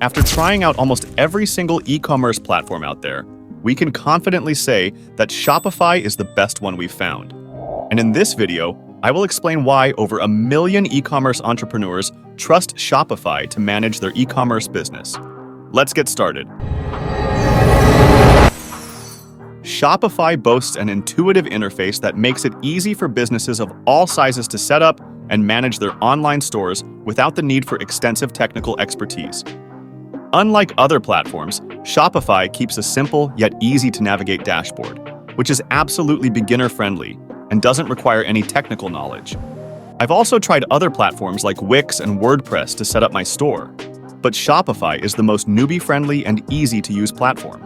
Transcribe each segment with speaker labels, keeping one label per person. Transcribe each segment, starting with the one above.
Speaker 1: After trying out almost every single e-commerce platform out there, we can confidently say that Shopify is the best one we've found. And in this video, I will explain why over 1 million e-commerce entrepreneurs trust Shopify to manage their e-commerce business. Let's get started. Shopify boasts an intuitive interface that makes it easy for businesses of all sizes to set up and manage their online stores without the need for extensive technical expertise. Unlike other platforms, Shopify keeps a simple yet easy-to-navigate dashboard, which is absolutely beginner-friendly and doesn't require any technical knowledge. I've also tried other platforms like Wix and WordPress to set up my store, but Shopify is the most newbie-friendly and easy-to-use platform.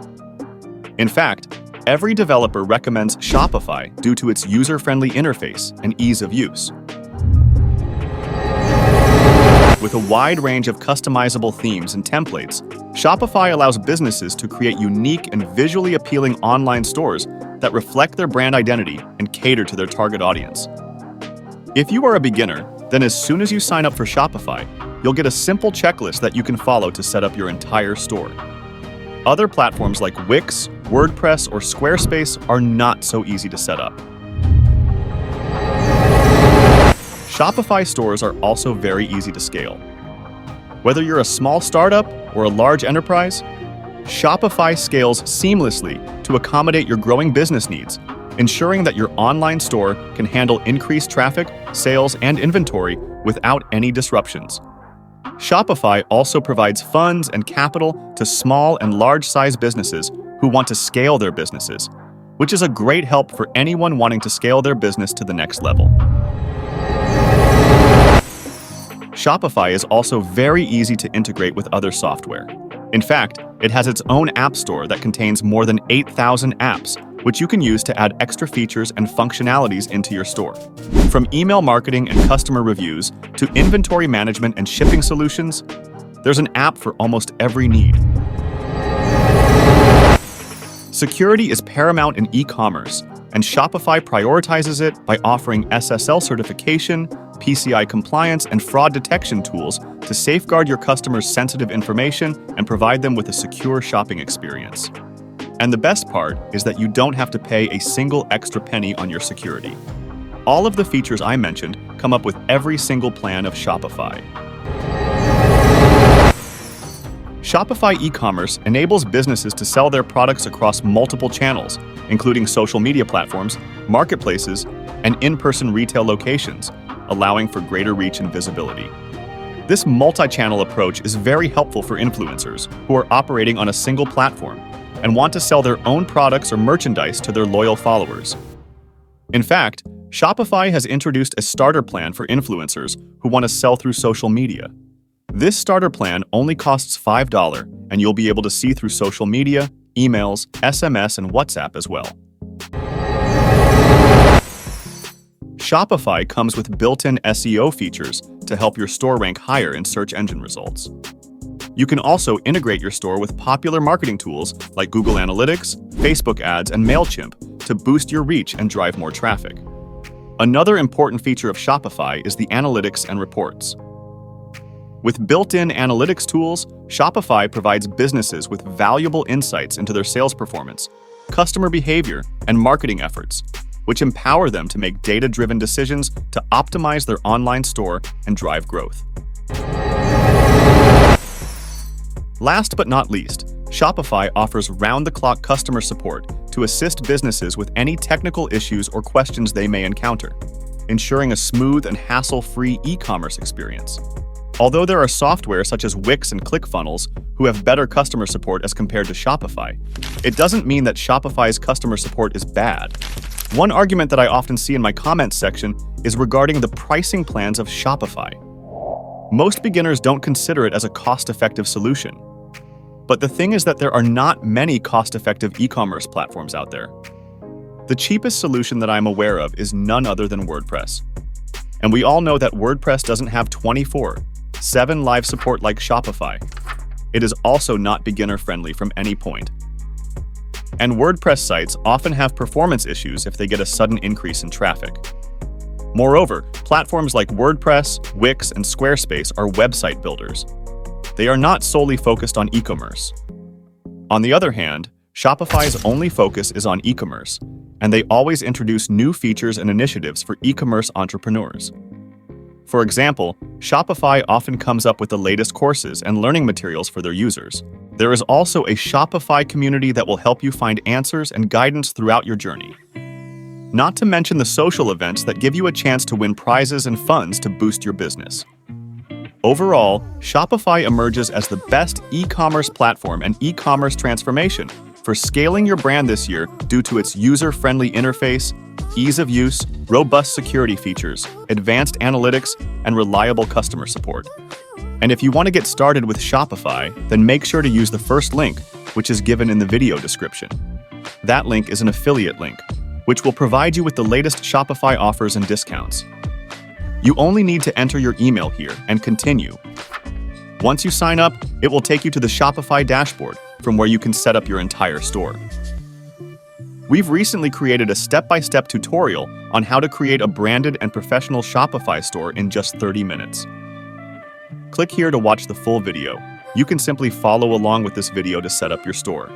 Speaker 1: In fact, every developer recommends Shopify due to its user-friendly interface and ease of use. With a wide range of customizable themes and templates, Shopify allows businesses to create unique and visually appealing online stores that reflect their brand identity and cater to their target audience. If you are a beginner, then as soon as you sign up for Shopify, you'll get a simple checklist that you can follow to set up your entire store. Other platforms like Wix, WordPress, or Squarespace are not so easy to set up. Shopify stores are also very easy to scale. Whether you're a small startup or a large enterprise, Shopify scales seamlessly to accommodate your growing business needs, ensuring that your online store can handle increased traffic, sales, and inventory without any disruptions. Shopify also provides funds and capital to small and large-sized businesses who want to scale their businesses, which is a great help for anyone wanting to scale their business to the next level. Shopify is also very easy to integrate with other software. In fact, it has its own app store that contains more than 8,000 apps, which you can use to add extra features and functionalities into your store. From email marketing and customer reviews to inventory management and shipping solutions, there's an app for almost every need. Security is paramount in e-commerce, and Shopify prioritizes it by offering SSL certification, PCI compliance, and fraud detection tools to safeguard your customers' sensitive information and provide them with a secure shopping experience. And the best part is that you don't have to pay a single extra penny on your security. All of the features I mentioned come up with every single plan of Shopify. Shopify e-commerce enables businesses to sell their products across multiple channels, including social media platforms, marketplaces, and in-person retail locations, allowing for greater reach and visibility. This multi-channel approach is very helpful for influencers who are operating on a single platform and want to sell their own products or merchandise to their loyal followers. In fact, Shopify has introduced a starter plan for influencers who want to sell through social media. This starter plan only costs $5, and you'll be able to see through social media, emails, SMS, and WhatsApp as well. Shopify comes with built-in SEO features to help your store rank higher in search engine results. You can also integrate your store with popular marketing tools like Google Analytics, Facebook ads, and MailChimp to boost your reach and drive more traffic. Another important feature of Shopify is the analytics and reports. With built-in analytics tools, Shopify provides businesses with valuable insights into their sales performance, customer behavior, and marketing efforts, which empower them to make data-driven decisions to optimize their online store and drive growth. Last but not least, Shopify offers round-the-clock customer support to assist businesses with any technical issues or questions they may encounter, ensuring a smooth and hassle-free e-commerce experience. Although there are software such as Wix and ClickFunnels who have better customer support as compared to Shopify, it doesn't mean that Shopify's customer support is bad. One argument that I often see in my comments section is regarding the pricing plans of Shopify. Most beginners don't consider it as a cost-effective solution. But the thing is that there are not many cost-effective e-commerce platforms out there. The cheapest solution that I'm aware of is none other than WordPress. And we all know that WordPress doesn't have 24/7 live support like Shopify. It is also not beginner-friendly from any point. And WordPress sites often have performance issues if they get a sudden increase in traffic. Moreover, platforms like WordPress, Wix, and Squarespace are website builders. They are not solely focused on e-commerce. On the other hand, Shopify's only focus is on e-commerce, and they always introduce new features and initiatives for e-commerce entrepreneurs. For example, Shopify often comes up with the latest courses and learning materials for their users. There is also a Shopify community that will help you find answers and guidance throughout your journey. Not to mention the social events that give you a chance to win prizes and funds to boost your business. Overall, Shopify emerges as the best e-commerce platform and e-commerce transformation for scaling your brand this year due to its user-friendly interface, ease of use, robust security features, advanced analytics, and reliable customer support. And if you want to get started with Shopify, then make sure to use the first link, which is given in the video description. That link is an affiliate link, which will provide you with the latest Shopify offers and discounts. You only need to enter your email here and continue. Once you sign up, it will take you to the Shopify dashboard, from where you can set up your entire store. We've recently created a step-by-step tutorial on how to create a branded and professional Shopify store in just 30 minutes. Click here to watch the full video. You can simply follow along with this video to set up your store.